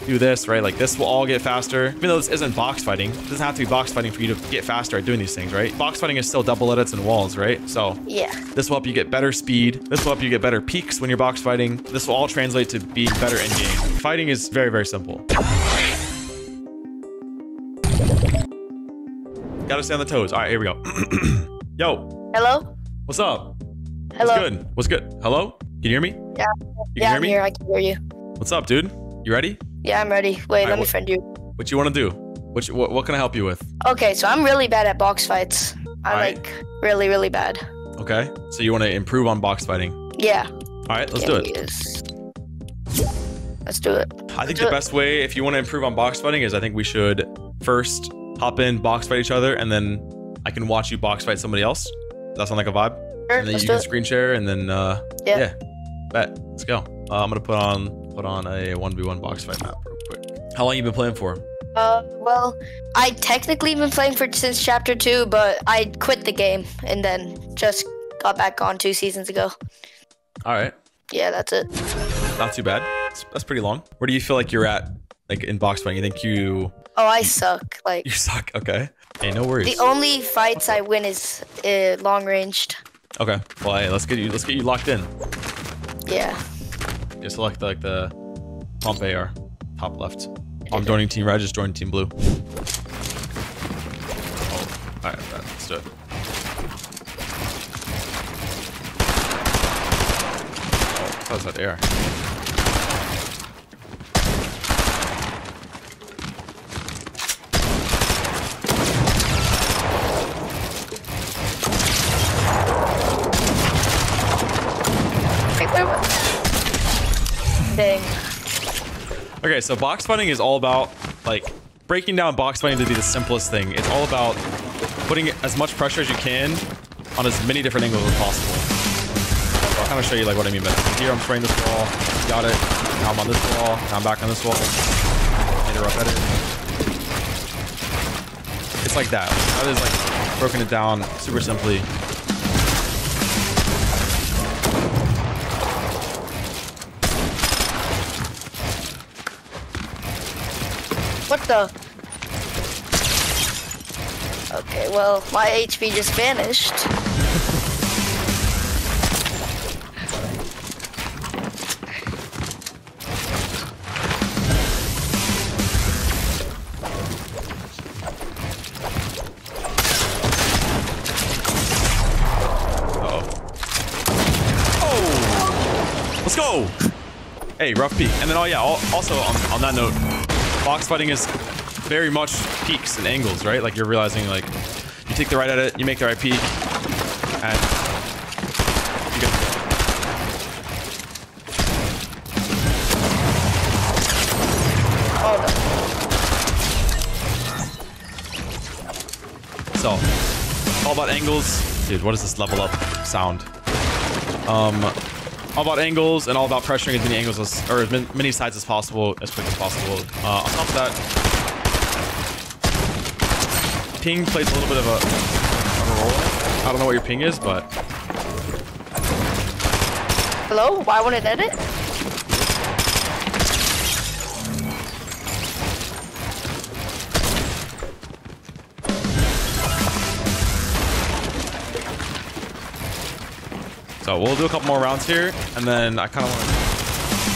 do this, right? Like this will all get faster. Even though this isn't box fighting, it doesn't have to be box fighting for you to get faster at doing these things, right? Box fighting is still double edits and walls, right? So Yeah. this will help you get better speed. This will help you get better peaks when you're box fighting. This will all translate to being better in game. Fighting is very, very simple. Gotta stay on the toes. All right, here we go. Yo, Hello? what's up? Hello? What's good? What's good? Hello? Can you hear me? Yeah. You Yeah, can hear I'm me? here. I can hear you. What's up, dude? You ready? Yeah, I'm ready. Wait, Alright, let me what- friend you. What you want to do? What can I help you with? Okay, so I'm really bad at box fights. I'm Alright. like really, really bad. Okay, so you want to improve on box fighting. Yeah. All right, let's do it. Let's do it. I think do the it. best way, if you want to improve on box fighting, is I think we should first hop in, box fight each other, and then I can watch you box fight somebody else. Does that sound like a vibe? Sure, And then let's you do can it. screen share, and then Yeah. bet. Let's go. I'm gonna put on a 1v1 box fight map real quick. How long you been playing for? Well, I technically been playing for since chapter 2, but I quit the game and then just got back on 2 seasons ago. All right, Yeah, that's it. not too bad. That's pretty long. Where do you feel like you're at, like in box fighting? You think you Oh, I suck. Like suck? Okay. Hey, no worries. the only fights I win is long ranged. Okay. Well, hey, let's get you locked in. Yeah. You select like the pump AR, top left. I'm joining Team Red, just joining Team Blue. Oh, all right, let's do it. Oh, how's that AR? Dang. Okay, so box fighting is all about like breaking down box fighting to be the simplest thing. It's all about putting as much pressure as you can on as many different angles as possible. So I'll kind of show you like what I mean by that. Here I'm spraying this wall, got it. Now I'm on this wall, now I'm back on this wall. Made a rough edit. It's like that. That is like broken it down super simply. What the? Okay, well, my HP just vanished. Oh, let's go. Hey, rough peak. And then, oh yeah, also on that note, box fighting is very much peaks and angles, right? Like you're realizing like you take the right edit, you make the right peak, and you get Oh so all about angles. Dude, what is this level up sound? All about angles and all about pressuring as many angles as, or as many sides as possible, as quick as possible. On top of that, ping plays a little bit of a role. I don't know what your ping is, but no. Hello? Why won't it edit? so we'll do a couple more rounds here, and then I kind of want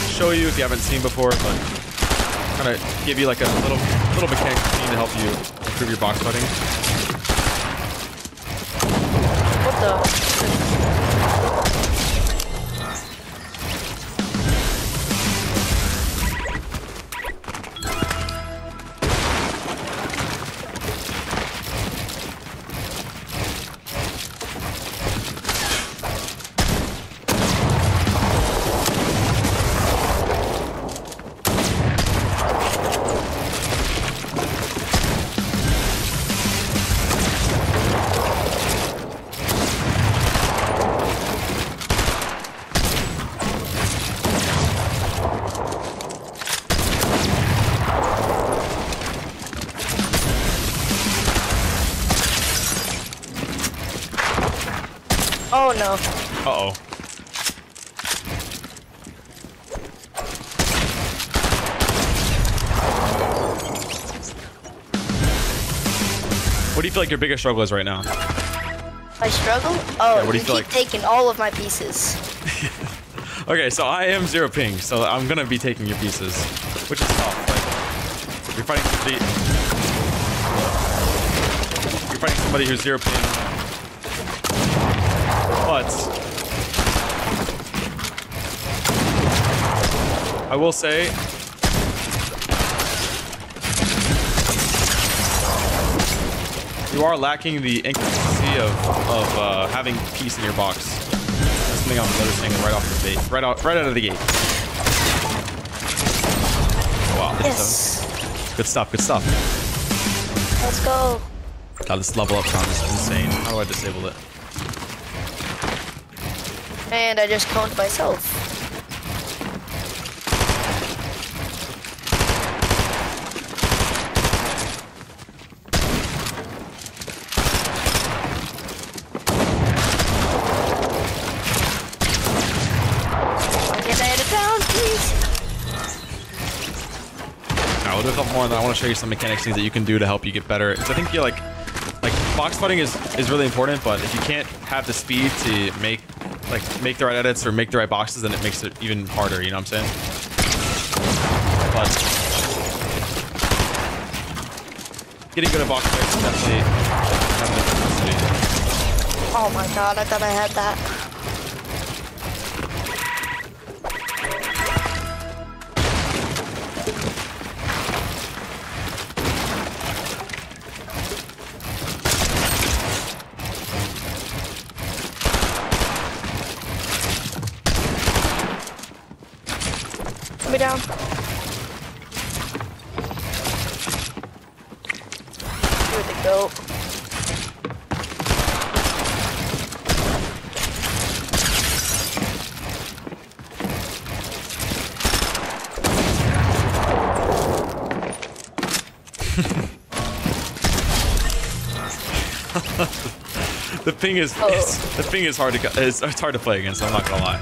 to show you if you haven't seen before, but kind of give you like a little mechanic routine to help you improve your box fighting. What the? Oh no. Uh-oh. What do you feel like your biggest struggle is right now? My struggle? Oh, Yeah, what do you you feel keep like? taking all of my pieces. Okay, so I am 0 ping, so I'm gonna be taking your pieces, which is tough. Like, you're fighting somebody who's 0 ping, but I will say you are lacking the inconsistency of having peace in your box. That's something I'm noticing right off the gate, right out of the gate. Wow. Yes. Good stuff. Good stuff. Let's go. God, this level up sound is insane. How do I disable it? And I just coned myself. We'll do a couple more, and then I want to show you some mechanics things that you can do to help you get better. Because I think you like box fighting is really important, but if you can't have the speed to make the right edits or make the right boxes, then it makes it even harder. You know what I'm saying? But getting good at box fights is definitely have the necessity. Oh my god, I thought I had that. Put me down. Here we go. The ping is hard to it's hard to play against. I'm not gonna lie.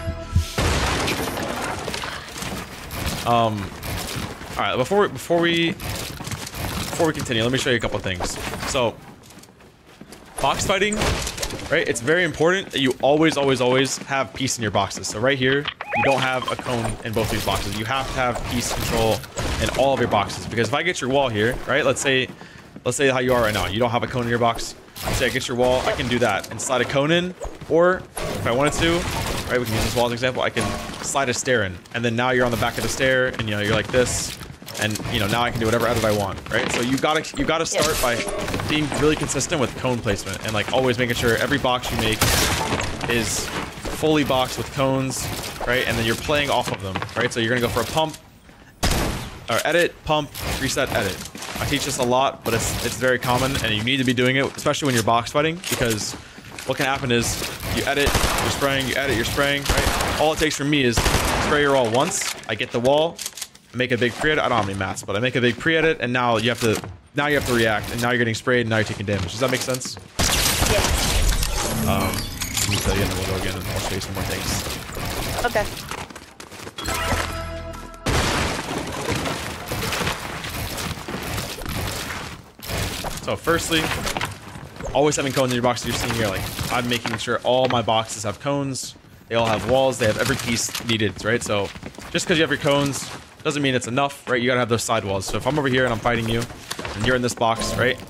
All right, before we continue, let me show you a couple things. So, box fighting, right? It's very important that you always have peace in your boxes. So right here, you don't have a cone in both these boxes. You have to have peace control in all of your boxes, because if I get your wall here, right? Let's say how you are right now. You don't have a cone in your box. Say I get your wall, I can do that and slide a cone in, or if I wanted to, right? We can use this wall as an example. I can slide a stair in, and then now you're on the back of the stair, and you're like this, and now I can do whatever edit I want, right? So you gotta start by being really consistent with cone placement, and like always making sure every box you make is fully boxed with cones, right? And then you're playing off of them, right? So you're gonna go for a pump, or edit, pump, reset, edit. I teach this a lot, but it's very common, and you need to be doing it, especially when you're box fighting, because what can happen is you edit, you're spraying, you edit, you're spraying, right? All it takes from me is spray your wall once, I get the wall, make a big pre-edit. I don't have any mats, but I make a big pre-edit, and now you have to react, and now you're getting sprayed, and now you're taking damage. Does that make sense? Yeah. Let me tell you, and then we'll go again, and I'll show you some more things. Okay. So firstly, always having cones in your box. You're seeing here, like, I'm making sure all my boxes have cones. They all have walls. They have every piece needed, right? So just because you have your cones doesn't mean it's enough, right? You gotta have those side walls. So if I'm over here and I'm fighting you, and you're in this box, right?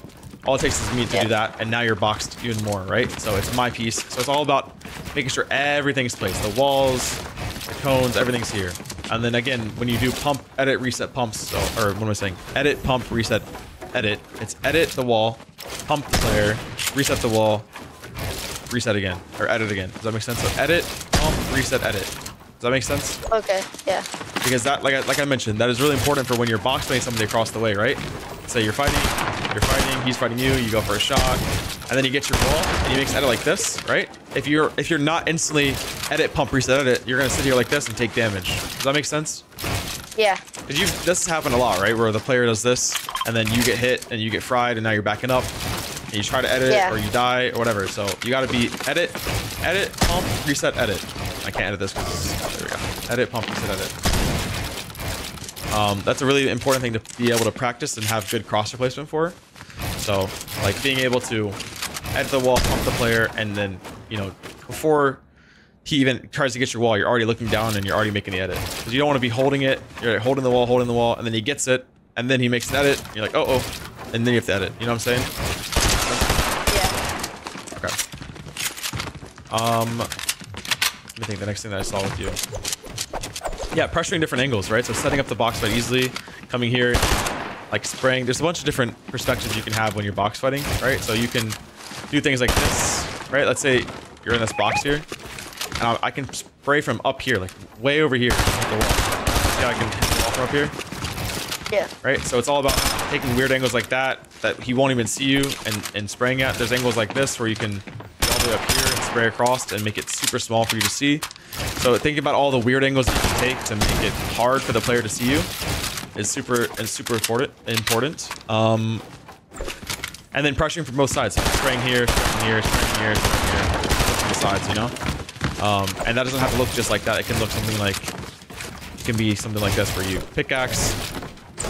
All it takes is me to do that, and now you're boxed even more, right? So it's my piece. So it's all about making sure everything's placed. The walls, the cones, everything's here. And then again, when you do pump, edit, reset, pumps, or what am I saying? Edit, pump, reset, edit. It's edit the wall, pump the player, reset the wall, reset again, or edit again. Does that make sense? So edit, pump, reset, edit. Does that make sense? Okay, yeah. Because that, like I mentioned, that is really important for when you're box fighting somebody across the way, right? So you're fighting, he's fighting you, you go for a shot, and then you get your wall, and he makes edit like this, right? If you're not instantly edit, pump, reset, edit, you're gonna sit here like this and take damage. Does that make sense? Yeah. Because this has happened a lot, right? Where the player does this, and then you get hit, and you get fried, and now you're backing up, and you try to edit, or you die, or whatever. So you gotta be edit, pump, reset, edit. I can't edit this because, there we go. Edit, pump, reset, edit. That's a really important thing to be able to practice and have good cross replacement for. So like being able to edit the wall, pump the player, and then, you know, before he even tries to get your wall, you're already looking down and you're already making the edit. Because you don't want to be holding it, you're holding the wall, and then he gets it, and then he makes an edit, you're like, oh, and then you have to edit. You know what I'm saying? Yeah. Okay. Let me think the next thing that I saw with you. Yeah, pressuring different angles, right? So setting up the box fight easily, coming here, like spraying. There's a bunch of different perspectives you can have when you're box fighting, right? So you can do things like this, right? Let's say you're in this box here. And I can spray from up here, like way over here. Hit the wall. See how I can hit the wall from up here? Yeah. Right? So it's all about taking weird angles like that he won't even see you and spraying at. There's angles like this where you can go all the way up here and spray across and make it super small for you to see. So thinking about all the weird angles you can take to make it hard for the player to see you is super important. And then pressuring from both sides. So spraying here, spraying here, spraying here, spraying here. From the sides, you know? And that doesn't have to look just like that. It can look something like, it can be something like this where you pickaxe,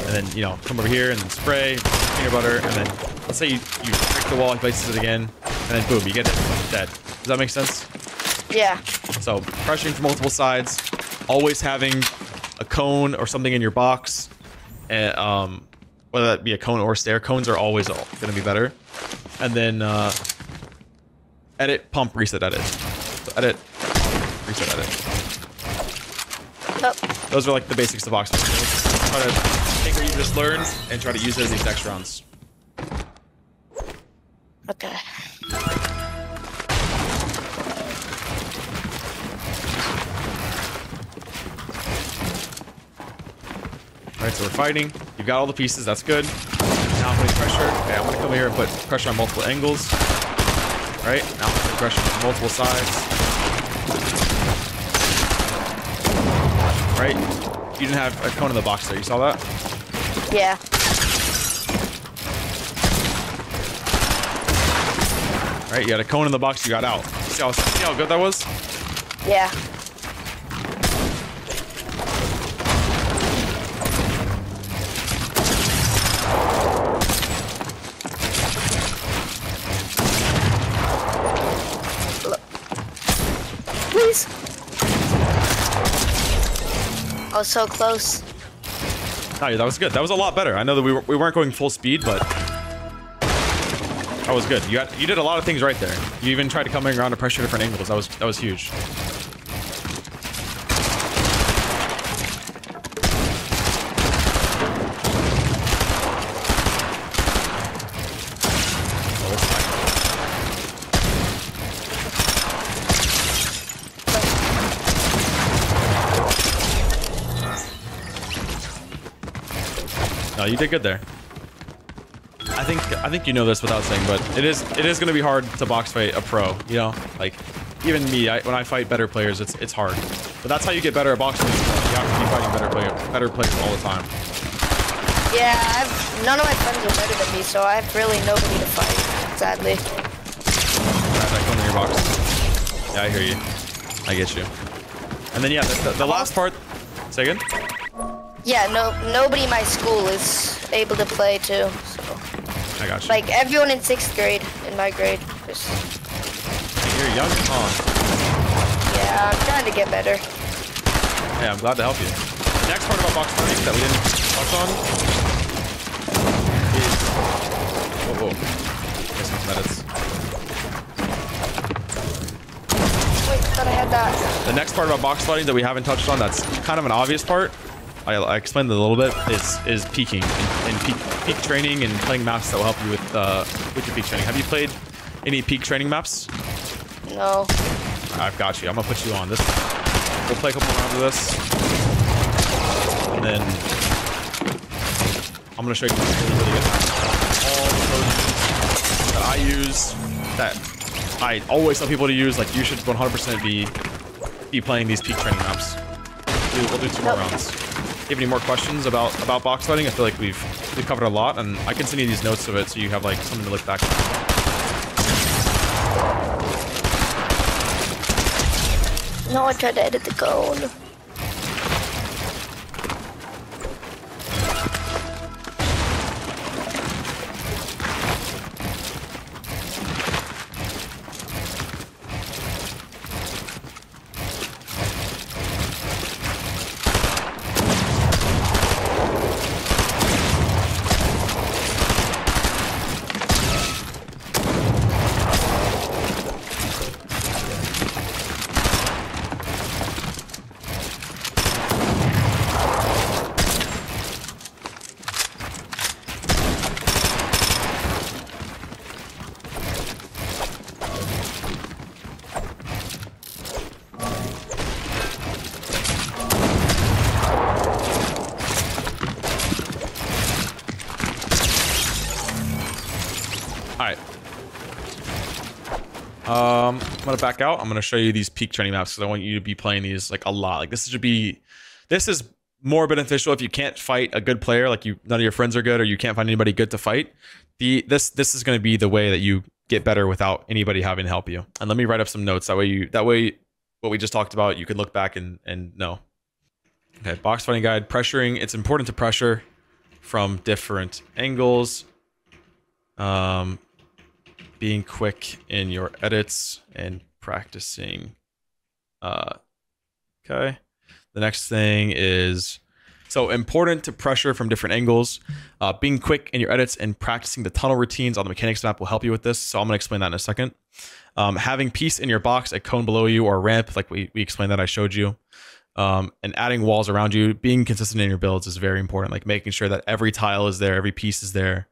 and then, you know, come over here and then spray, peanut butter, and then let's say you break the wall, he places it again, and then boom, you get it dead. Does that make sense? Yeah. So pressuring from multiple sides, always having a cone or something in your box, and whether that be a cone or stair. Cones are always going to be better. And then edit, pump, reset, edit. So edit, reset, edit. Oh. Those are like the basics of box fighting. Try to take what you just learned and try to use it in these next rounds. Okay. Alright, so we're fighting. You've got all the pieces, that's good. Now I'm putting pressure. Okay, I'm gonna come here and put pressure on multiple angles. Right? Now I'm putting pressure on multiple sides. Right? You didn't have a cone in the box there, you saw that? Yeah. Right, you had a cone in the box, you got out. See how good that was? Yeah. Please. I was so close. No, that was good. That was a lot better. I know that we weren't going full speed, but that was good. You did a lot of things right there. You even tried to come around to pressure different angles. That was huge. No, you did good there. I think you know this without saying, but it is going to be hard to box fight a pro. You know, like even me, when I fight better players, it's hard. But that's how you get better at boxing. You have to be fighting better players all the time. Yeah, none of my friends are better than me, so I have really nobody to fight. Sadly. Right, that cone in your box. Yeah, I hear you. I get you. And then yeah, the last part. Say again. Yeah, nobody in my school is able to play too. So. I got you. Like everyone in 6th grade in my grade. You're young, huh? Yeah, I'm trying to get better. Yeah, I'm glad to help you. The next part about box fighting that we didn't touch on is missing some edits. Wait, I thought I had that. The next part about box fighting that we haven't touched on, that's kind of an obvious part. I explained it a little bit. Is peeking and peak training and playing maps that will help you with your peak training. Have you played any peak training maps? No. I've got you. I'm gonna put you on this. We'll play a couple rounds of this, and then I'm gonna show you really good all the codes that I use that I always tell people to use. Like you should 100% be playing these peak training maps. We'll do 2 more rounds. Do you have any more questions about box fighting? I feel like we've covered a lot, and I can send you these notes of it so you have like something to look back at. No, I tried to edit the code. All right. I'm gonna back out. I'm gonna show you these peak training maps because I want you to be playing these like a lot. Like this is more beneficial if you can't fight a good player, like none of your friends are good, or you can't find anybody good to fight. This is gonna be the way that you get better without anybody having to help you. And let me write up some notes. That way what we just talked about, you can look back and know. Okay, box fighting guide, pressuring. It's important to pressure from different angles. Being quick in your edits and practicing. Okay. The next thing is, so important to pressure from different angles. Being quick in your edits and practicing the tunnel routines on the mechanics map will help you with this. So I'm going to explain that in a second. Having peace in your box, a cone below you, or a ramp, like we explained that I showed you. And adding walls around you, being consistent in your builds is very important. Like making sure that every tile is there, every piece is there.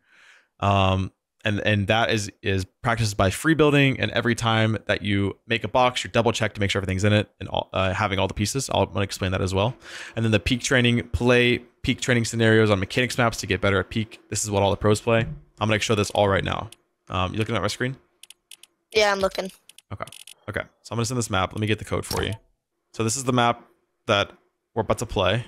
And that is practiced by free building, and every time that you make a box, you double check to make sure everything's in it, and having all the pieces. I'm going to explain that as well. And then the peak training, play peak training scenarios on mechanics maps to get better at peak. This is what all the pros play. I'm going to show this all right now. You looking at my screen? Yeah, I'm looking. Okay. So I'm going to send this map. Let me get the code for you. So this is the map that we're about to play.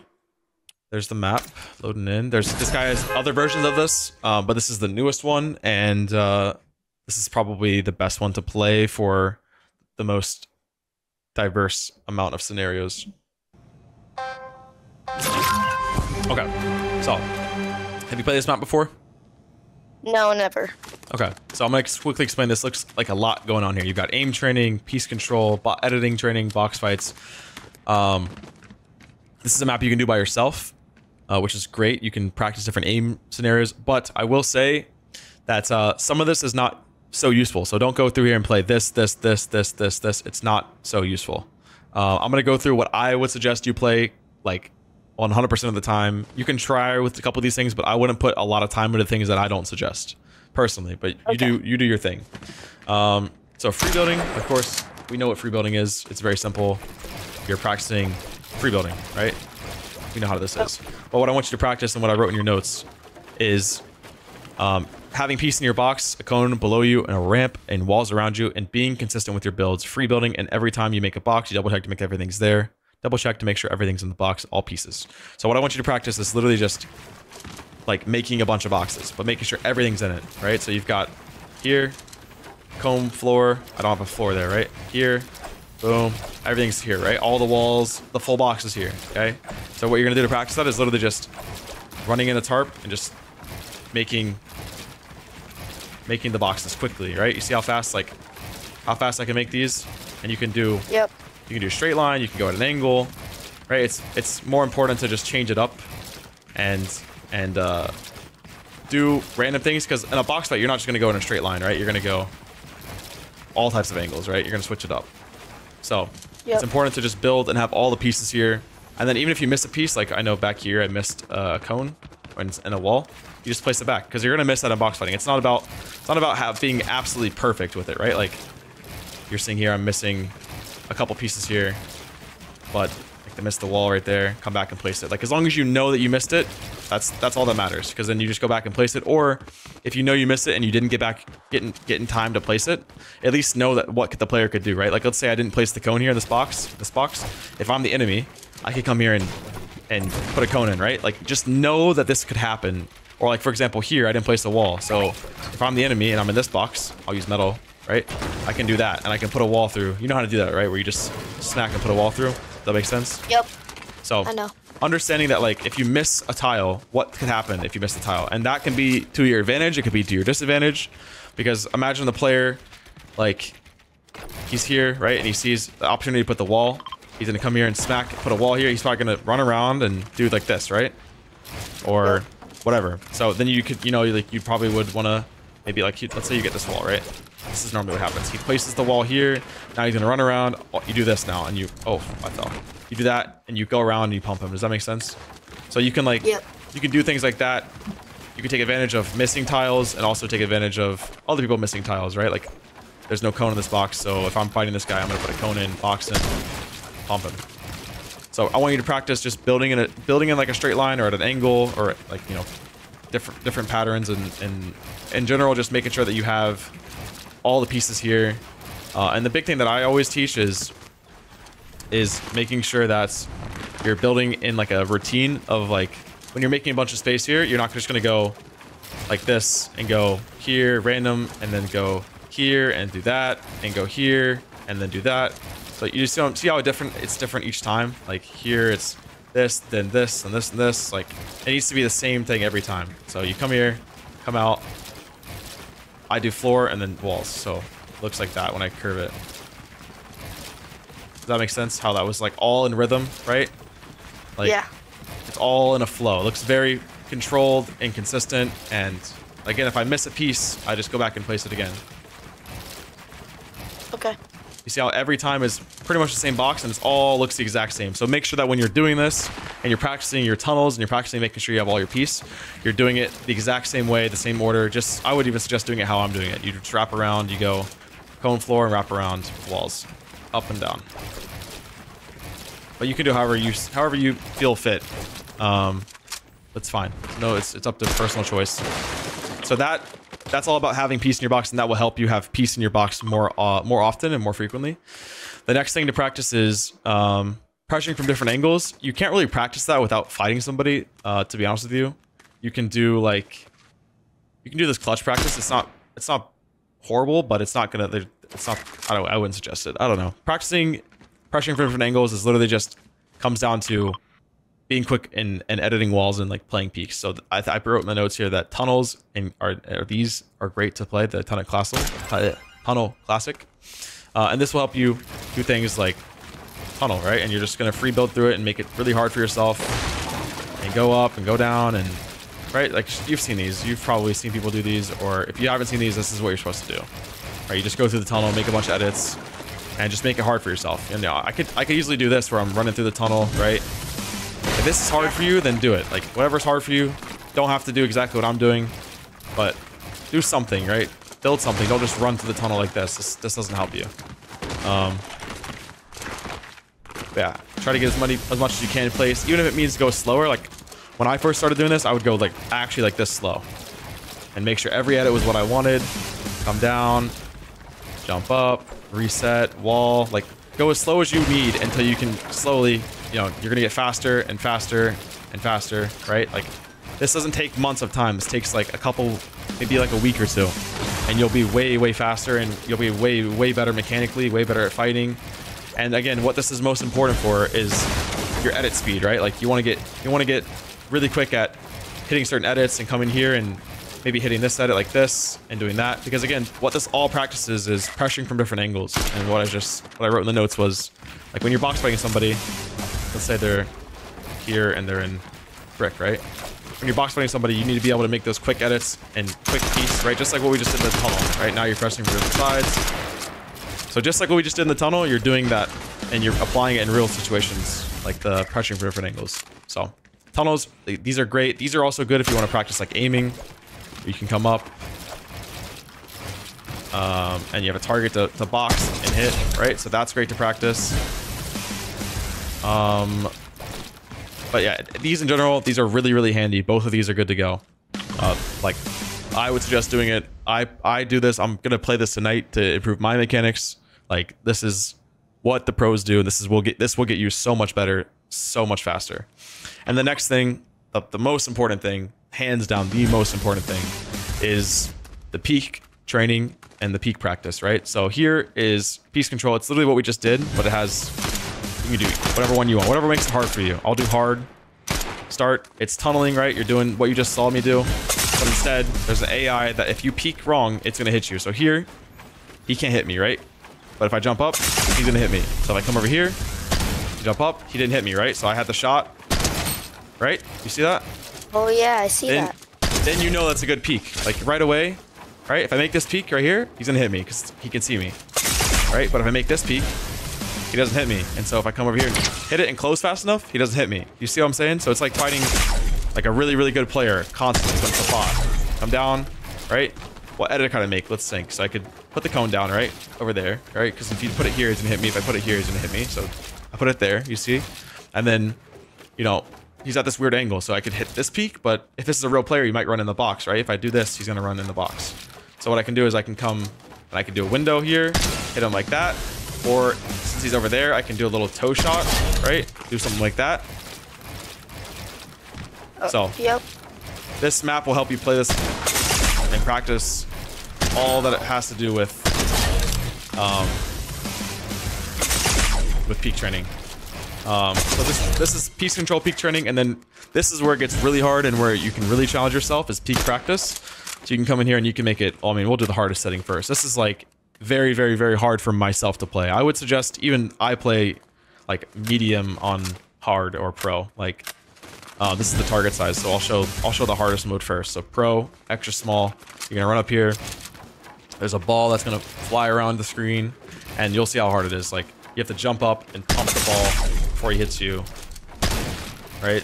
There's the map loading in. This guy has other versions of this, but this is the newest one, and this is probably the best one to play for the most diverse amount of scenarios. Okay, so have you played this map before? No, never. Okay, so I'm gonna quickly explain this. Looks like a lot going on here. You've got aim training, piece control, editing training, box fights. This is a map you can do by yourself. Which is great. You can practice different aim scenarios, but I will say that some of this is not so useful. So don't go through here and play this. It's not so useful. I'm going to go through what I would suggest you play like 100% of the time. You can try with a couple of these things, but I wouldn't put a lot of time into things that I don't suggest personally, but okay. You do your thing. So free building, of course, we know what free building is. It's very simple. You're practicing free building, right? You know how this is. But what I want you to practice and what I wrote in your notes is having peace in your box, a cone below you, and a ramp, and walls around you, and being consistent with your builds. Free building, and every time you make a box, you double check to make everything's there. Double check to make sure everything's in the box, all pieces. So what I want you to practice is literally just like making a bunch of boxes, but making sure everything's in it, right? So you've got here, comb, floor. I don't have a floor there, right? Here, boom, everything's here, right? All the walls, the full box is here, okay? So what you're gonna do to practice that is literally just running in a tarp and just making the boxes quickly, right? You see how fast I can make these? And you can do, yep. You can do a straight line, you can go at an angle, right? It's more important to just change it up and do random things, because in a box fight, you're not just gonna go in a straight line, right? You're gonna go all types of angles, right? You're gonna switch it up. So it's important to just build and have all the pieces here. And then even if you miss a piece, like I know back here I missed a cone and a wall, you just place it back, because you're gonna miss that in box fighting. It's not about being absolutely perfect with it, right? Like you're seeing here, I'm missing a couple pieces here, but like I missed the wall right there. Come back and place it. Like as long as you know that you missed it, that's all that matters, because then you just go back and place it. Or if you know you missed it and you didn't get in time to place it, at least know that what the player could do, right? Like let's say I didn't place the cone here in this box. If I'm the enemy, I could come here and put a cone in, right? Like just know that this could happen. Or like for example here, I didn't place the wall. So if I'm the enemy and I'm in this box, I'll use metal, right? I can do that, and I can put a wall through. You know how to do that, right? Where you just smack and put a wall through. Does that make sense? Yep. So I know. Understanding that like if you miss a tile, what could happen if you miss the tile? And that can be to your advantage, it could be to your disadvantage. Because imagine the player, like he's here, right? And he sees the opportunity to put the wall. He's gonna come here and smack, put a wall here. He's probably gonna run around and do like this, right? Or whatever. So then you could, like you probably would wanna maybe like, let's say you get this wall, right? This is normally what happens. He places the wall here. Now he's gonna run around. You do this now, and I fell. You do that, and you go around and you pump him. Does that make sense? So you can like, you can do things like that. You can take advantage of missing tiles, and also take advantage of other people missing tiles, right? Like, there's no cone in this box, so if I'm fighting this guy, I'm gonna put a cone in, box in, pump him. So I want you to practice just building in like a straight line or at an angle, or like different patterns, and in general, just making sure that you have all the pieces here. And the big thing that I always teach is making sure that you're building in like a routine of like, when you're making a bunch of space here, you're not just gonna go like this and go here random and then go here and do that and go here and then do that. So you just don't see how it's different each time. Like here it's this, then this, and this, and this. Like it needs to be the same thing every time. So you come here, come out. I do floor and then walls. So it looks like that when I curve it. Does that make sense? How that was like all in rhythm, right? Like, yeah. It's all in a flow. It looks very controlled and consistent. And again, if I miss a piece, I just go back and place it again. Okay. You see how every time is pretty much the same box and it all looks the exact same. So make sure that when you're doing this and you're practicing your tunnels and you're practicing making sure you have all your piece, you're doing it the exact same way, the same order. Just, I would even suggest doing it how I'm doing it. You just wrap around, you go cone floor and wrap around walls, up and down. But you can do however you feel fit. That's fine. No, it's up to personal choice. So that's all about having peace in your box, and that will help you have peace in your box more often and more frequently. The next thing to practice is pressuring from different angles. You can't really practice that without fighting somebody, to be honest with you. You can do this clutch practice. It's not horrible, but it's not gonna, I wouldn't suggest it. I don't know. Pressuring from different angles is literally just comes down to being quick and editing walls and like playing peaks. So I wrote in the notes here that tunnels these are great to play, the tunnel classic, and this will help you do things like tunnel, right? And you're just gonna free build through it and make it really hard for yourself, and go up and go down, and right, like you've seen these, you've probably seen people do these, or if you haven't seen these, this is what you're supposed to do, right? You just go through the tunnel, make a bunch of edits, and just make it hard for yourself. And I could easily do this where I'm running through the tunnel, right? If this is hard for you, then do it. Like whatever's hard for you, don't have to do exactly what I'm doing, but do something, right? Build something. Don't just run through the tunnel like this. This doesn't help you. Yeah, try to get as much as you can in place, even if it means go slower. Like when I first started doing this, I would go like actually like this slow, and make sure every edit was what I wanted. Come down, jump up, reset, wall. Like go as slow as you need until you can slowly. You know, you're gonna get faster and faster and faster, right? Like this doesn't take months of time. This takes like a couple, maybe like a week or two, and you'll be way faster, and you'll be way better mechanically, way better at fighting. And again, what this is most important for is your edit speed, right? Like you want to get really quick at hitting certain edits and coming here and maybe hitting this edit like this and doing that, because again, what this all practices is pressuring from different angles. And what I wrote in the notes was like when you're box fighting somebody, let's say they're here and they're in brick, right? When you're box fighting somebody, you need to be able to make those quick edits and quick piece, right? Just like what we just did in the tunnel, right? Now you're pressing from different sides. So just like what we just did in the tunnel, you're doing that and you're applying it in real situations, like the pressuring from different angles. So tunnels, these are great. These are also good if you want to practice like aiming. You can come up and you have a target to box and hit, right? So that's great to practice. But yeah, these in general, these are really handy. Both of these are good to go. Like I would suggest doing it. I do this. I'm gonna play this tonight to improve my mechanics. Like this is what the pros do, and this will get you so much better, so much faster. And the next thing, the most important thing, hands down, the most important thing is the peak training and the peak practice, right? So here is piece control. It's literally what we just did, but it has, you can do whatever one you want, whatever makes it hard for you. I'll do hard. Start. It's tunneling, right? You're doing what you just saw me do, but instead there's an AI that if you peek wrong, it's gonna hit you. So here, he can't hit me, right? But if I jump up, he's gonna hit me. So if I come over here, jump up, he didn't hit me, right? So I had the shot, right? You see that? Oh yeah, I see that. Then you know that's a good peek. Like right away, right? If I make this peek right here, he's gonna hit me because he can see me, right? But if I make this peek, he doesn't hit me. And so if I come over here and hit it and close fast enough, he doesn't hit me. You see what I'm saying? So it's like fighting like a really good player constantly, but it's a bot. Come down, right? What edit can I make? Let's think. So I could put the cone down, right? Over there, right? Because if you put it here, he's gonna hit me. If I put it here, he's gonna hit me. So I put it there, you see? And then, you know, he's at this weird angle, so I could hit this peak, but if this is a real player, you might run in the box, right? If I do this, he's gonna run in the box. So what I can do is I can come and I can do a window here, hit him like that, or since he's over there, I can do a little toe shot, right? Do something like that. So Yep. this map will help you play this and practice all that it has to do with peak training. So this is piece control peak training, and then this is where it gets really hard and where you can really challenge yourself is peak practice. So you can come in here and you can make it, I mean, we'll do the hardest setting first. This is like very, very, very hard for myself to play. I would suggest even I play like medium on hard or pro. Like this is the target size, so I'll show the hardest mode first. So pro, extra small. You're gonna run up here. There's a ball that's gonna fly around the screen, and you'll see how hard it is. Like you have to jump up and pump the ball before he hits you. Right?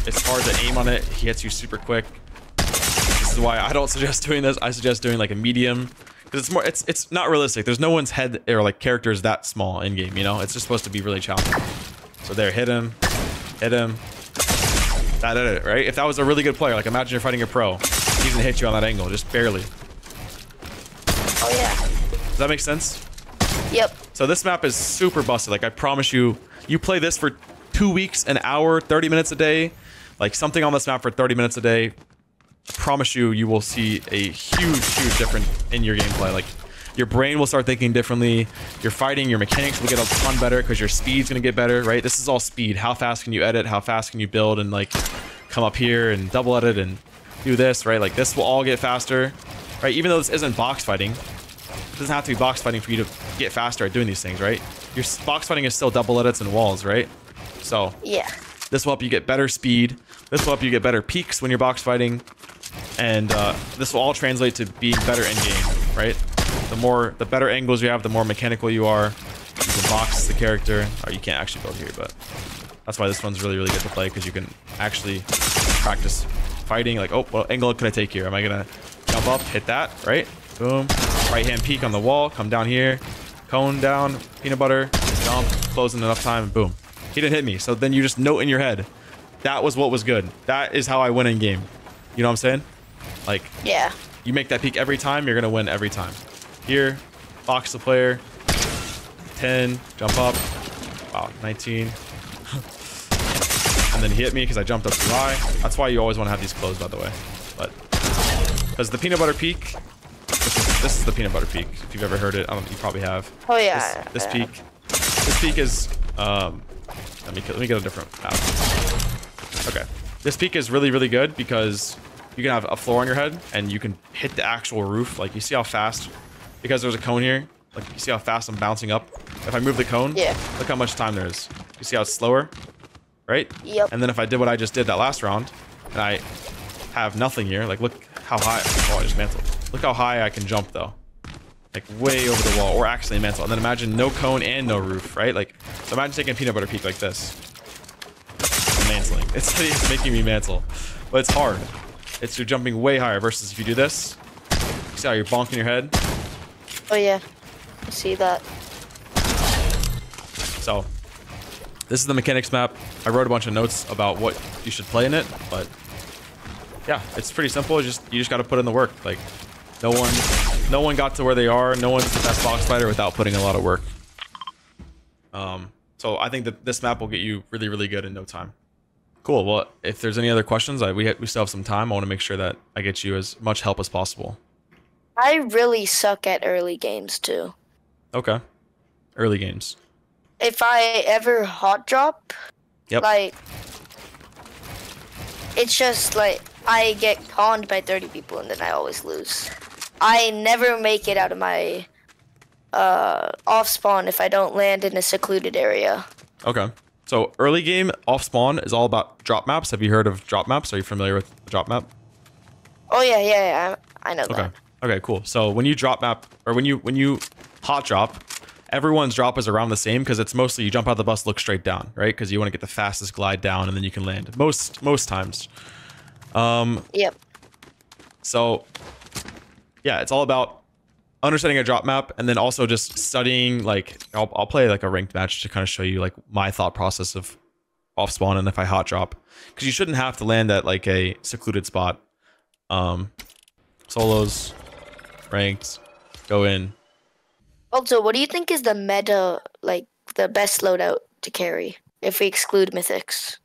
It's hard to aim on it. He hits you super quick. This is why I don't suggest doing this. I suggest doing like a medium. Because it's not realistic. There's no one's head or like characters that small in game, you know? It's just supposed to be really challenging. So there, hit him. Hit him. That did it, right? If that was a really good player, like imagine you're fighting a pro. He's gonna hit you on that angle, just barely. Oh yeah. Does that make sense? Yep. So this map is super busted. Like I promise you, you play this for 2 weeks, an hour, 30 minutes a day, like something on this map for 30 minutes a day. I promise you, you will see a huge difference in your gameplay. Like your brain will start thinking differently. Your fighting, your mechanics will get a ton better because your speed's gonna get better, right? This is all speed. How fast can you edit? How fast can you build and like come up here and double edit and do this, right? Like this will all get faster, right? Even though this isn't box fighting, it doesn't have to be box fighting for you to get faster at doing these things, right? Your box fighting is still double edits and walls, right? So Yeah. this will help you get better speed. This will help you get better peaks when you're box fighting. And this will all translate to being better in game, right? The better angles you have, the more mechanical you are. You can box the character. Or you can't actually build here, but that's why this one's really good to play, because you can actually practice fighting. Like, oh, what angle could I take here? Am I gonna jump up, hit that, right? Boom. Right hand peek on the wall, come down here, cone down, peanut butter, jump, close in enough time, and boom. He didn't hit me. So then you just note in your head, that was what was good. That is how I win in game. You know what I'm saying? Like, Yeah. you make that peak every time, you're gonna win every time. Here, box the player, 10, jump up, wow, 19. And then he hit me because I jumped up too high. That's why you always want to have these closed, by the way. But because the peanut butter peak, this is the peanut butter peak. If you've ever heard it, I don't. You probably have. Oh yeah. This peak. This peak is. Let me get a different map. Okay. This peak is really good because you can have a floor on your head and you can hit the actual roof. Like you see how fast, because there's a cone here. Like you see how fast I'm bouncing up. If I move the cone, Yeah. look how much time there is. You see how it's slower, right? Yep. And then if I did what I just did that last round, and I have nothing here, like look how high. Oh, I just mantled. Look how high I can jump though. Like way over the wall, or actually mantle. And then imagine no cone and no roof, right? Like, so imagine taking a peanut butter peak like this. I'm mantling. It's making me mantle, but it's hard. It's you're jumping way higher versus if you do this. You see how you're bonking your head? Oh yeah. I see that. So this is the mechanics map. I wrote a bunch of notes about what you should play in it, but yeah, it's pretty simple. You just got to put in the work. Like no one got to where they are. No one's the best box fighter without putting a lot of work. So I think that this map will get you really good in no time. Cool. Well, if there's any other questions, we still have some time. I want to make sure that I get you as much help as possible. I really suck at early games too. Okay. Early games. If I ever hot drop, Yep. like, it's just like I get conned by 30 people and then I always lose. I never make it out of my off spawn if I don't land in a secluded area. Okay. So early game off spawn is all about drop maps. Have you heard of drop maps? Are you familiar with the drop map? Oh yeah, I know Okay. that. Okay, cool. So when you drop map, or when you hot drop, everyone's drop is around the same because it's mostly you jump out of the bus, look straight down, right? Because you want to get the fastest glide down and then you can land. Most times. Yep. So yeah, it's all about understanding a drop map and then also just studying. Like I'll play like a ranked match to kind of show you like my thought process of off spawn and if I hot drop, because you shouldn't have to land at like a secluded spot. Solos, ranked, go in. Also, what do you think is the meta, like the best loadout to carry if we exclude mythics?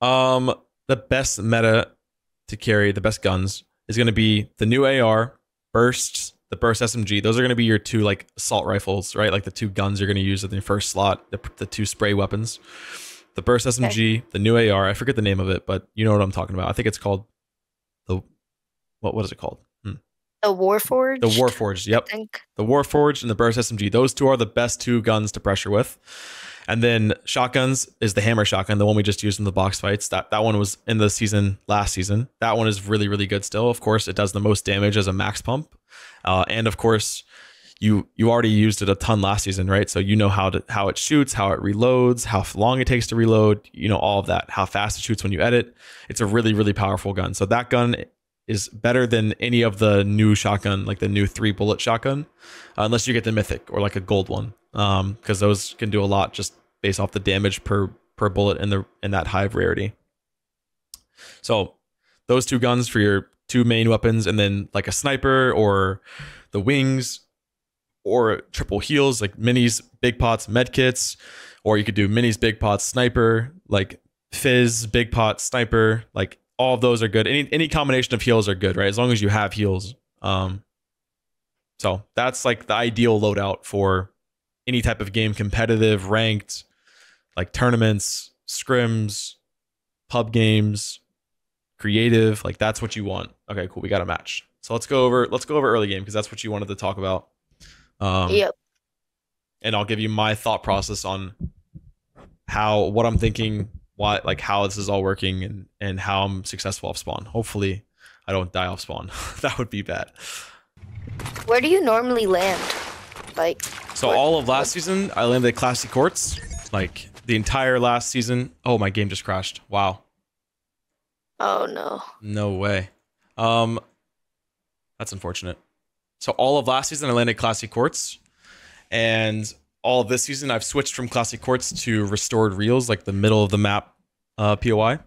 The best meta to carry, the best guns, is going to be the new AR, bursts, the burst SMG. Those are going to be your two like assault rifles, right? Like the two guns you're going to use in the first slot, the two spray weapons. The burst SMG, the new AR, I forget the name of it, but you know what I'm talking about. I think it's called the, what is it called? The Warforged? The Warforged, yep. The Warforged and the burst SMG. Those two are the best two guns to pressure with. And then shotguns is the hammer shotgun, the one we just used in the box fights. That one was in the season last season. That one is really, really good still. Of course, it does the most damage as a max pump. And of course, you already used it a ton last season, right? So you know how it shoots, how it reloads, how long it takes to reload, you know, all of that, how fast it shoots when you edit. It's a really, really powerful gun. So that gun is better than any of the new shotgun, like the new 3-bullet shotgun, unless you get the mythic or like a gold one. Because those can do a lot just based off the damage per bullet in that high of rarity. So those two guns for your two main weapons, and then like a sniper or the wings or triple heals, like minis, big pots, med kits, or you could do minis, big pots, sniper, like fizz, big pot, sniper, like all of those are good. Any combination of heals are good, right? As long as you have heals. So that's like the ideal loadout for any type of game, competitive, ranked, like tournaments, scrims, pub games, creative. Like that's what you want. Okay, cool. We got a match. So let's go over early game because that's what you wanted to talk about. Yep. And I'll give you my thought process on what I'm thinking, how this is all working, and how I'm successful off spawn. Hopefully, I don't die off spawn. That would be bad. Where do you normally land? So all of last season, I landed at Classy Courts. Like the entire last season. Oh, my game just crashed. Wow. Oh no. No way. That's unfortunate. So all of last season, I landed Classy Courts, and all of this season, I've switched from Classy Courts to Restored Reels, like the middle of the map POI.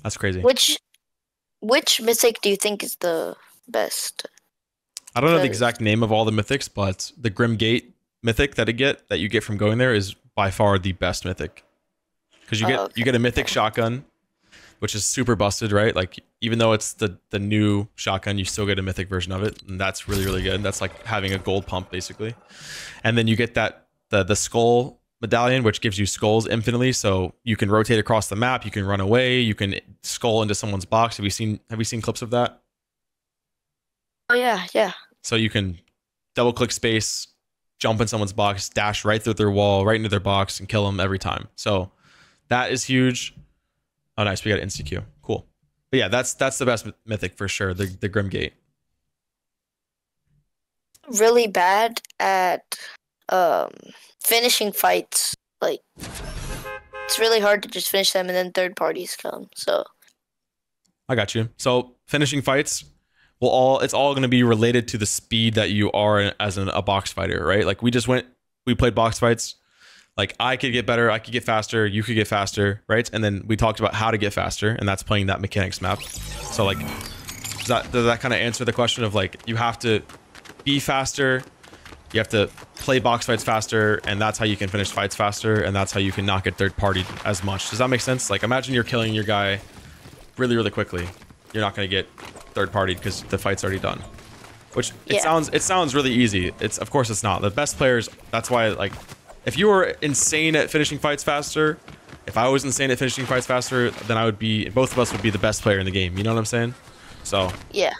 That's crazy. Which mythic do you think is the best? I don't know the exact name of all the mythics, but the Grim Gate mythic that you get from going there is by far the best mythic. Because you get a mythic shotgun, which is super busted, right? Like even though it's the new shotgun, you still get a mythic version of it, and that's really, really good. That's like having a gold pump basically. And then you get the skull medallion, which gives you skulls infinitely, so you can rotate across the map, you can run away, you can skull into someone's box. Have you seen clips of that? Oh yeah. So you can double click space, jump in someone's box, dash right through their wall, right into their box, and kill them every time. So that is huge. Oh, nice. We got an insta-Q. Cool. But yeah, that's the best mythic for sure. The Grim Gate. Really bad at finishing fights. Like it's really hard to just finish them, and then third parties come. So I got you. So finishing fights, it's all going to be related to the speed that you are as a box fighter, right? Like we played box fights. Like I could get better, I could get faster, you could get faster, right? And then we talked about how to get faster, and that's playing that mechanics map. So like, does that kind of answer the question of like, you have to be faster, you have to play box fights faster, and that's how you can finish fights faster, and that's how you can not get third partied as much. Does that make sense? Like imagine you're killing your guy really, really quickly. You're not going to get third partied because the fight's already done. Which it sounds really easy. Of course it's not. The best players, that's why like, if you were insane at finishing fights faster, if I was insane at finishing fights faster, then both of us would be the best player in the game. You know what I'm saying? So yeah.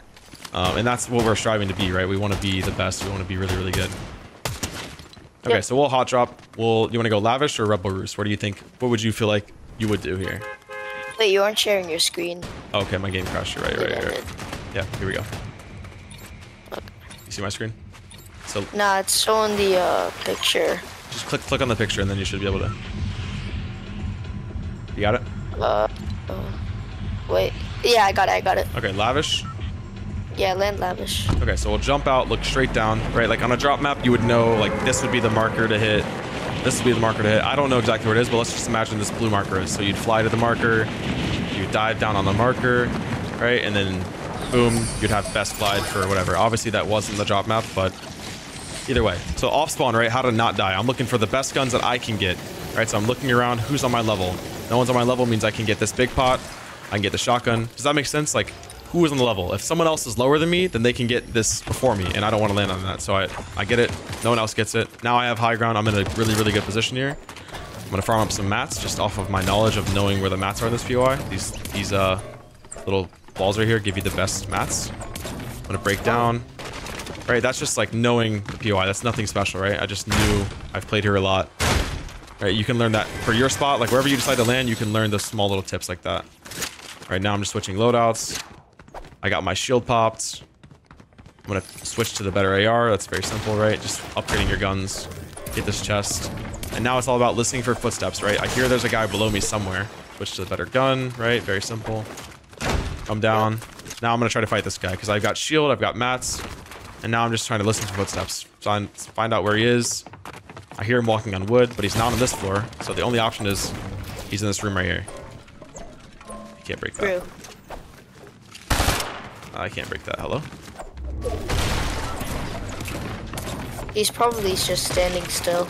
And that's what we're striving to be, right? We want to be the best. We want to be really, really good. Okay, yep. So we'll hot drop. You want to go Lavish or Rebel Roost? What do you think? What would you feel like you would do here? Wait, you aren't sharing your screen. Okay, my game crashed. Right. Yeah, here we go. Okay. You see my screen? So. Nah, it's showing the picture. Just click on the picture and then you should be able to. You got it? Wait. Yeah, I got it. Okay, Lavish. Yeah, land Lavish. Okay, so we'll jump out, look straight down, right? Like on a drop map, you would know like this would be the marker to hit. This would be the marker to hit. I don't know exactly where it is, but let's just imagine this blue marker is. So you'd fly to the marker, you dive down on the marker, right? And then boom, you'd have best glide for whatever. Obviously that wasn't the drop map, but either way. So off spawn, right? How to not die. I'm looking for the best guns that I can get, right? So I'm looking around who's on my level. No one's on my level means I can get this big pot. I can get the shotgun. Does that make sense? Like, who is on the level? If someone else is lower than me, then they can get this before me, and I don't want to land on that. So I get it. No one else gets it. Now I have high ground. I'm in a really, really good position here. I'm going to farm up some mats just off of my knowledge of knowing where the mats are in this POI. These little balls right here give you the best mats. I'm going to break down. Right, that's just like knowing the POI. That's nothing special, right? I just knew. I've played here a lot. Right, you can learn that for your spot. Like wherever you decide to land, you can learn the small little tips like that. Right now I'm just switching loadouts. I got my shield popped. I'm gonna switch to the better AR. That's very simple, right? Just upgrading your guns. Get this chest. And now it's all about listening for footsteps, right? I hear there's a guy below me somewhere. Switch to the better gun, right? Very simple. Come down. Now I'm gonna try to fight this guy because I've got shield, I've got mats, and now I'm just trying to listen for footsteps. Find out where he is. I hear him walking on wood, but he's not on this floor. So the only option is he's in this room right here. You can't break that. True. I can't break that. Hello? He's probably just standing still.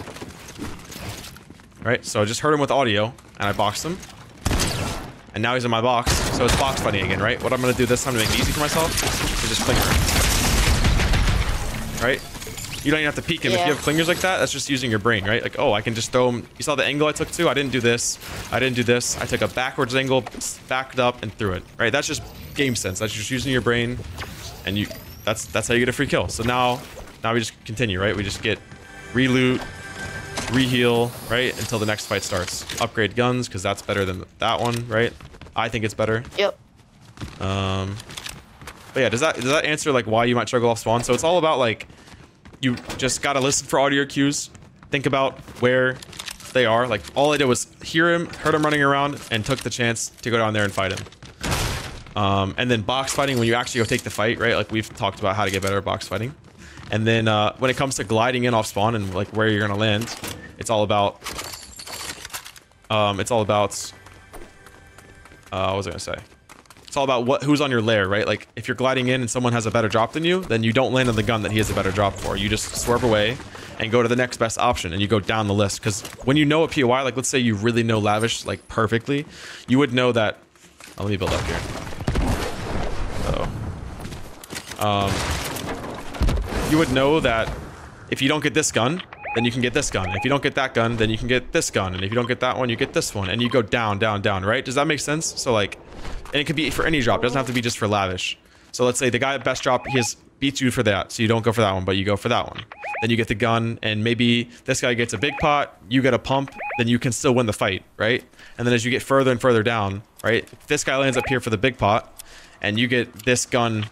Right, so I just heard him with audio, and I boxed him. And now he's in my box, so it's box fighting again, right? What I'm going to do this time to make it easy for myself is just clinger. Right? You don't even have to peek him. If you have clingers like that, that's just using your brain, right? Like, oh, I can just throw him. You saw the angle I took too? I didn't do this. I didn't do this. I took a backwards angle, backed up, and threw it. Right? That's just game sense. That's just using your brain, and that's how you get a free kill. So now we just continue, right? We just get re-loot, re-heal, right? Until the next fight starts. Upgrade guns, because that's better than that one, right? I think it's better. Yep. But yeah, does that answer like why you might struggle off spawn? So it's all about like, you just gotta listen for audio cues, think about where they are. Like all I did was hear him, heard him running around, and took the chance to go down there and fight him. And then box fighting, when you actually go take the fight, right? Like we've talked about how to get better at box fighting. And then when it comes to gliding in off spawn and like where you're gonna land, it's all about what was I gonna say? It's all about who's on your lair, right? Like if you're gliding in and someone has a better drop than you, then you don't land on the gun that he has a better drop for. You just swerve away and go to the next best option, and you go down the list. Because when you know a POI, like let's say you really know Lavish like perfectly, you would know that. Oh, let me build up here. You would know that if you don't get this gun, then you can get this gun. If you don't get that gun, then you can get this gun. And if you don't get that one, you get this one. And you go down, down, down, right? Does that make sense? So like, and it could be for any drop. It doesn't have to be just for Lavish. So let's say the guy at best drop, he beats you for that. So you don't go for that one, but you go for that one. Then you get the gun, and maybe this guy gets a big pot, you get a pump, then you can still win the fight, right? And then as you get further and further down, right? If this guy lands up here for the big pot, and you get this gun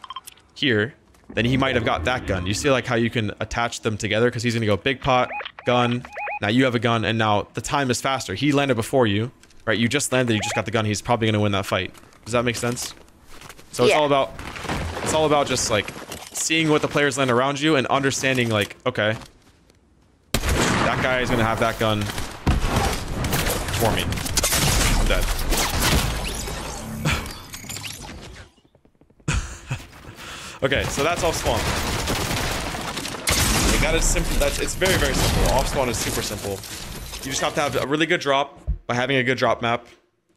here, then he might have got that gun. You see like how you can attach them together, because he's gonna go big pot, gun, now you have a gun, and now the time is faster. He landed before you, right? You just landed, you just got the gun, he's probably gonna win that fight. Does that make sense? So it's all about just like seeing what the players land around you and understanding like, okay, that guy is gonna have that gun for me. I'm dead. Okay, so that's off spawn. Like that is simple. It's very, very simple. Off spawn is super simple. You just have to have a really good drop by having a good drop map,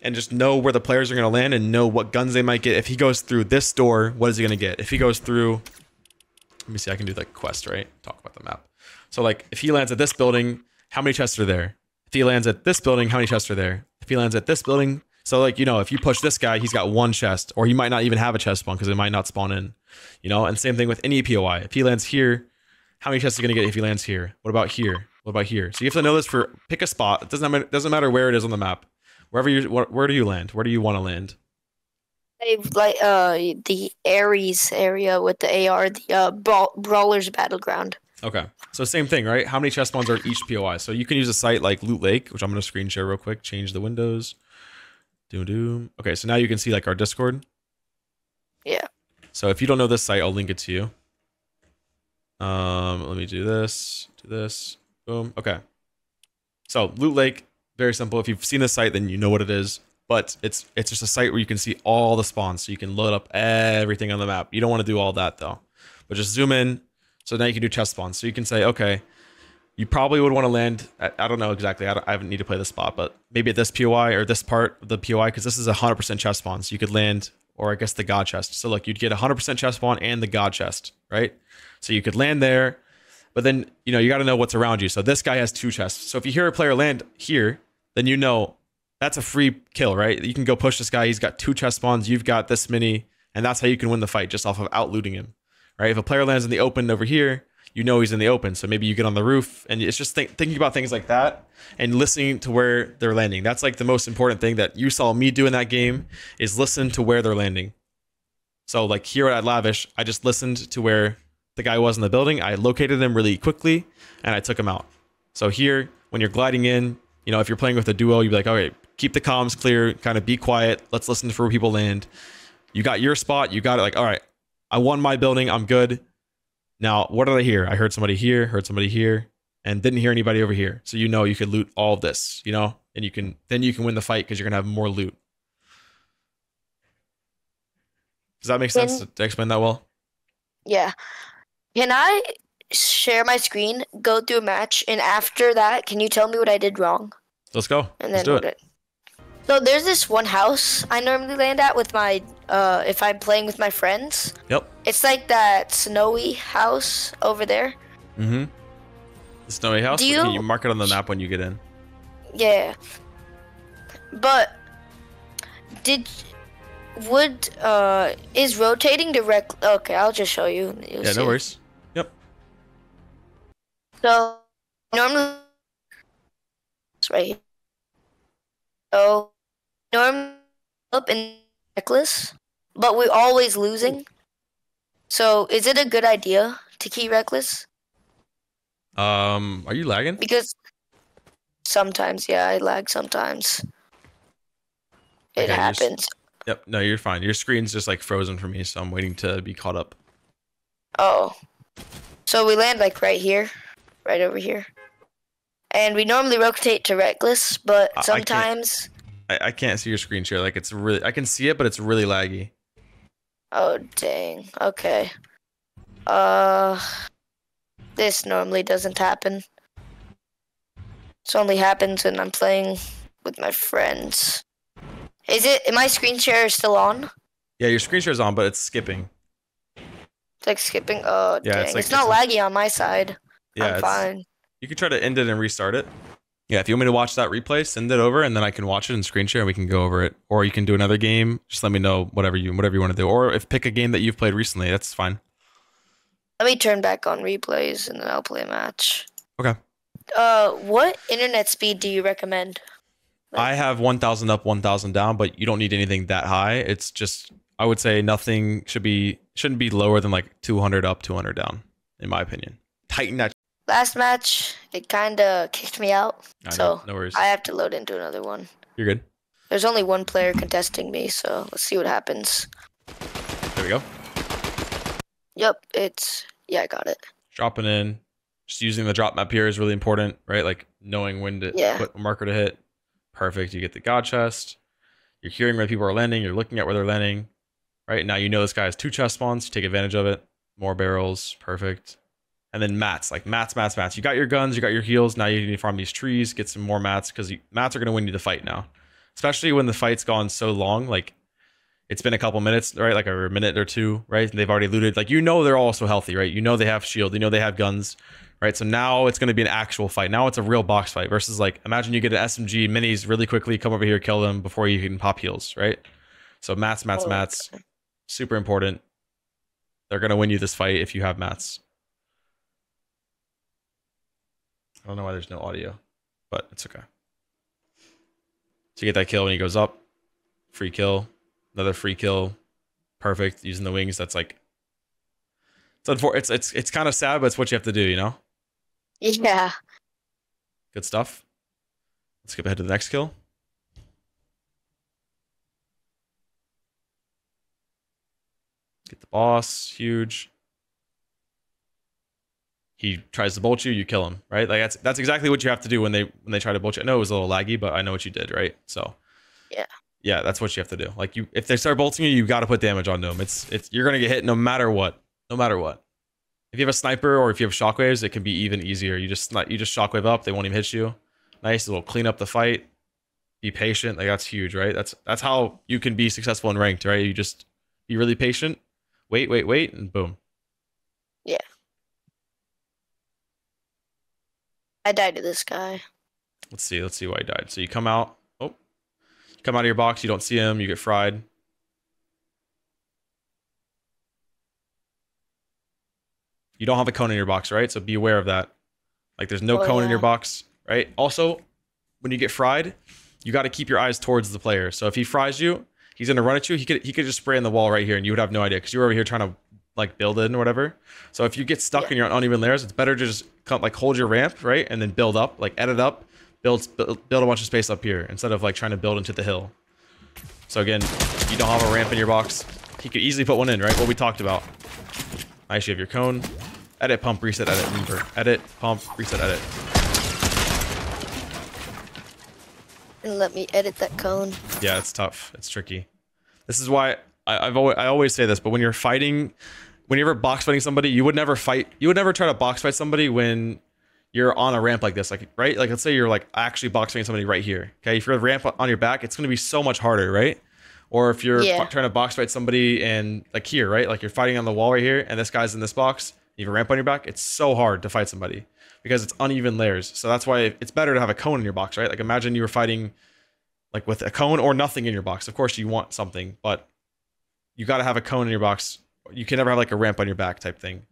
and just know where the players are going to land and know what guns they might get. If he goes through this door, what is he going to get? If he goes through, let me see, I can do like quest, right? Talk about the map. So like if he lands at this building, how many chests are there? If he lands at this building, how many chests are there? If he lands at this building, so like, you know, if you push this guy, he's got one chest, or he might not even have a chest spawn because it might not spawn in, you know? And same thing with any POI. If he lands here, how many chests are he going to get if he lands here? What about here? What about here? So you have to know this for, pick a spot. It doesn't matter where it is on the map. Where do you land? Where do you want to land? I like the Ares area with the AR, the Brawlers Battleground. Okay, so same thing, right? How many chest spawns are each POI? So you can use a site like Loot Lake, which I'm going to screen share real quick. Change the windows. Doom. Okay, so now you can see like our Discord. Yeah. So if you don't know this site, I'll link it to you. Let me do this. Boom. Okay. So Loot Lake, very simple. If you've seen the site, then you know what it is. But it's just a site where you can see all the spawns, so you can load up everything on the map. You don't want to do all that though, but just zoom in. So now you can do chest spawns. So you can say, okay, you probably would want to land at, I don't know exactly. I haven't need to play this spot, but maybe at this POI or this part of the POI, because this is a 100% chest spawn. So you could land, or I guess the God chest. So look, you'd get 100% chest spawn and the God chest, right? So you could land there, but then, you know, you got to know what's around you. So this guy has 2 chests. So if you hear a player land here, then you know that's a free kill, right? You can go push this guy. He's got 2 chest spawns. You've got this many, and that's how you can win the fight, just off of out looting him, right? If a player lands in the open over here, you know he's in the open. So maybe you get on the roof, and it's just thinking about things like that and listening to where they're landing. That's like the most important thing that you saw me do in that game, is listen to where they're landing. So like here at Lavish, I just listened to where the guy was in the building. I located him really quickly, and I took him out. So here, when you're gliding in, you know, if you're playing with a duo, you'd be like, okay, keep the comms clear, kind of be quiet. Let's listen for where people land. You got your spot. You got it. Like, all right, I won my building. I'm good. Now, what did I hear? I heard somebody here, and didn't hear anybody over here. So you know you could loot all of this, you know, and then you can win the fight because you're gonna have more loot. Does that make sense? Did I explain that well? Yeah. Can I share my screen, go through a match, and after that, can you tell me what I did wrong? Let's go. And Let's then do it. So there's this one house I normally land at with my, if I'm playing with my friends. Yep. It's like that snowy house over there. Mm-hmm. The snowy house? Can you mark it on the map when you get in? Yeah. But is rotating direct? Okay, I'll just show you. You'll yeah, see. No worries. Yep. So normally it's right here. So normally up in reckless, but we're always losing. So is it a good idea to keep reckless? Are you lagging? Because sometimes, yeah, I lag sometimes. It happens. Yep, no, you're fine. Your screen's just like frozen for me, so I'm waiting to be caught up. Oh. So we land like right here, right over here. And we normally rotate to reckless, but sometimes I can't see your screen share. Like it's really, I can see it, but it's really laggy. Oh dang. Okay. This normally doesn't happen. This only happens when I'm playing with my friends. Am my screen share still on? Yeah, your screen share's on, but it's skipping. It's like skipping. Oh yeah, dang. It's not laggy on my side. Yeah, I'm fine. You can try to end it and restart it. Yeah, if you want me to watch that replay, send it over, and then I can watch it and screen share, and we can go over it. Or you can do another game. Just let me know whatever you want to do. Or if pick a game that you've played recently, that's fine. Let me turn back on replays, and then I'll play a match. Okay. What internet speed do you recommend? I have 1,000 up, 1,000 down, but you don't need anything that high. It's just, I would say nothing shouldn't be lower than like 200 up, 200 down, in my opinion. Tighten that. Last match, it kind of kicked me out, so no worries. I have to load into another one. You're good. There's only one player contesting me, so let's see what happens. There we go. Yep, yeah, I got it. Dropping in. Just using the drop map here is really important, right? Like knowing when to put a marker to hit. Perfect. You get the God chest. You're hearing where people are landing. You're looking at where they're landing. Right now, you know this guy has 2 chest spawns. You take advantage of it. More barrels. Perfect. And then mats. Like mats. You got your guns. You got your heals. Now you need to farm these trees. Get some more mats because mats are going to win you the fight now. Especially when the fight's gone so long. Like it's been a couple minutes, right? Like a minute or 2, right? And they've already looted. Like you know they're also healthy, right? You know they have shield. You know they have guns. Right, so now it's going to be an actual fight. Now it's a real box fight versus like, imagine you get an SMG minis really quickly, come over here, kill them before you can pop heals, right? So mats, super important. They're going to win you this fight if you have mats. I don't know why there's no audio, but it's okay. So you get that kill when he goes up, free kill, another free kill, perfect, using the wings. That's like, it's kind of sad, but it's what you have to do, you know? Yeah. Good stuff. Let's skip ahead to the next kill. Get the boss. Huge. he tries to bolt you, you kill him, right? Like that's exactly what you have to do when they try to bolt you. I know it was a little laggy, but I know what you did, right? So yeah, that's what you have to do. Like if they start bolting you, you got to put damage onto them. It's you're gonna get hit no matter what, no matter what. If you have a sniper or if you have shockwaves, it can be even easier. You just shockwave up, they won't even hit you. Nice, it'll clean up the fight. Be patient, like that's huge, right? That's how you can be successful in ranked, right? You just be really patient, wait, and boom. Yeah. I died to this guy. Let's see why he died. So you come out, you come out of your box, you don't see him, you get fried. You don't have a cone in your box, right? So be aware of that. Like there's no cone in your box, right? Also, when you get fried, you got to keep your eyes towards the player. So if he fries you, he's gonna run at you. He could just spray in the wall right here, and you would have no idea because you were over here trying to like build in or whatever. So if you get stuck in your uneven layers, it's better to just like hold your ramp, right, and then build up, like edit up, build a bunch of space up here instead of like trying to build into the hill. So again, you don't have a ramp in your box. He could easily put one in, right? What we talked about. Nice, you have your cone. Edit, pump, reset, edit. Remember, edit, pump, reset, edit. And let me edit that cone. Yeah, it's tough. It's tricky. This is why I always say this, but when you're fighting, when you're box fighting somebody, you would never try to box fight somebody when you're on a ramp like this, like, right? Like, let's say you're like actually box fighting somebody right here. Okay, if you're a ramp on your back, it's going to be so much harder, right? Or if you're trying to box fight somebody and like here, right? Like you're fighting on the wall right here, and this guy's in this box. You have a ramp on your back. It's so hard to fight somebody because it's uneven layers. So that's why it's better to have a cone in your box, right? Like imagine you were fighting like with a cone or nothing in your box. Of course you want something, but you got to have a cone in your box. You can never have like a ramp on your back type thing.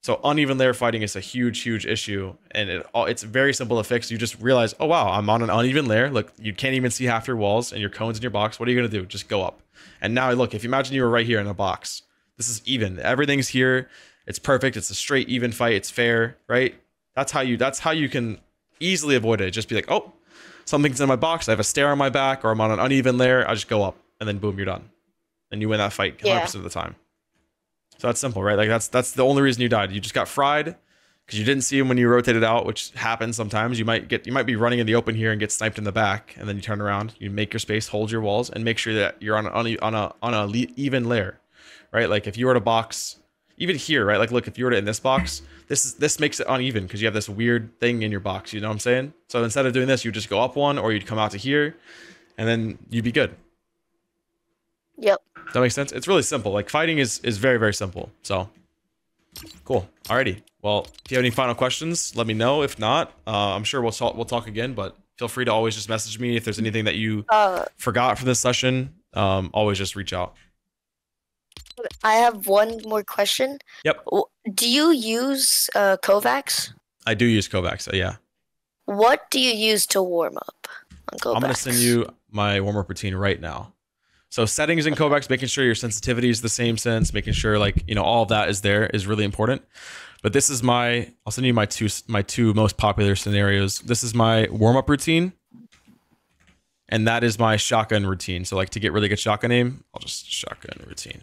So uneven layer fighting is a huge issue, and it's very simple to fix. You just realize, oh wow, I'm on an uneven layer. Look, you can't even see half your walls and your cones in your box. What are you gonna do? Just go up. And now look, if you imagine you were right here in a box, this is even. Everything's here. It's perfect. It's a straight even fight. It's fair, right? That's how you can easily avoid it. Just be like, oh, something's in my box. I have a stair on my back, or I'm on an uneven layer. I just go up, and then boom, you're done, and you win that fight 100% of the time. So that's simple, right? Like that's the only reason you died. You just got fried because you didn't see him when you rotated out, which happens sometimes. You might be running in the open here and get sniped in the back, and then you turn around. You make your space, hold your walls, and make sure that you're on a even layer, right? Like if you were to box, even here, right? Like look, if you were to in this box, this makes it uneven because you have this weird thing in your box. You know what I'm saying? So instead of doing this, you just go up one, or you'd come out to here, and then you'd be good. Yep. Does that make sense? It's really simple. Like fighting is very, very simple. So cool. Alrighty. Well, if you have any final questions, let me know. If not, I'm sure we'll talk again, but feel free to always just message me if there's anything that you forgot from this session. Always just reach out. I have one more question. Yep. Do you use Kovacs? I do use Kovacs, yeah. What do you use to warm up on Kovacs? I'm going to send you my warm-up routine right now. So settings in Kovacs, making sure your sensitivity is the same sense, making sure like, you know, all of that is there is really important. But this is I'll send you my two most popular scenarios. This is my warm-up routine, and that is my shotgun routine. So like to get really good shotgun aim, I'll just shotgun routine,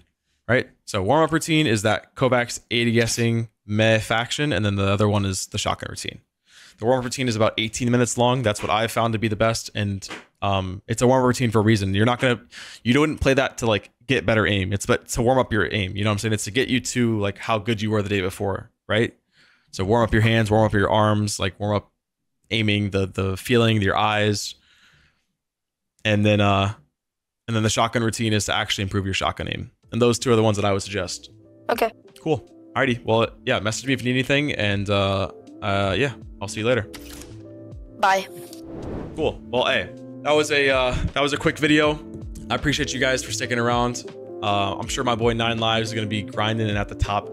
right? So warm-up routine is that Kovacs ADSing meh faction, and then the other one is the shotgun routine. The warm-up routine is about 18 minutes long. That's what I've found to be the best, and it's a warm-up routine for a reason. You don't play that to like get better aim. It's to warm up your aim. You know what I'm saying? It's to get you to like how good you were the day before, right? So warm up your hands, warm up your arms, like warm up aiming, the feeling, your eyes, and then the shotgun routine is to actually improve your shotgun aim. And those two are the ones that I would suggest. Okay. Cool. Alrighty. Well, yeah. Message me if you need anything, and yeah, I'll see you later. Bye. Cool. Well, hey, that was a quick video. I appreciate you guys for sticking around. I'm sure my boy 9 Lives is going to be grinding and at the top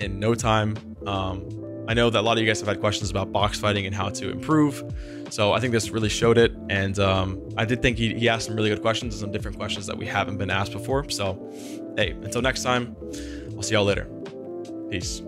in no time. I know that a lot of you guys have had questions about box fighting and how to improve. So I think this really showed it. And I did think he asked some really good questions and some different questions that we haven't been asked before. So, hey, until next time, I'll see y'all later. Peace.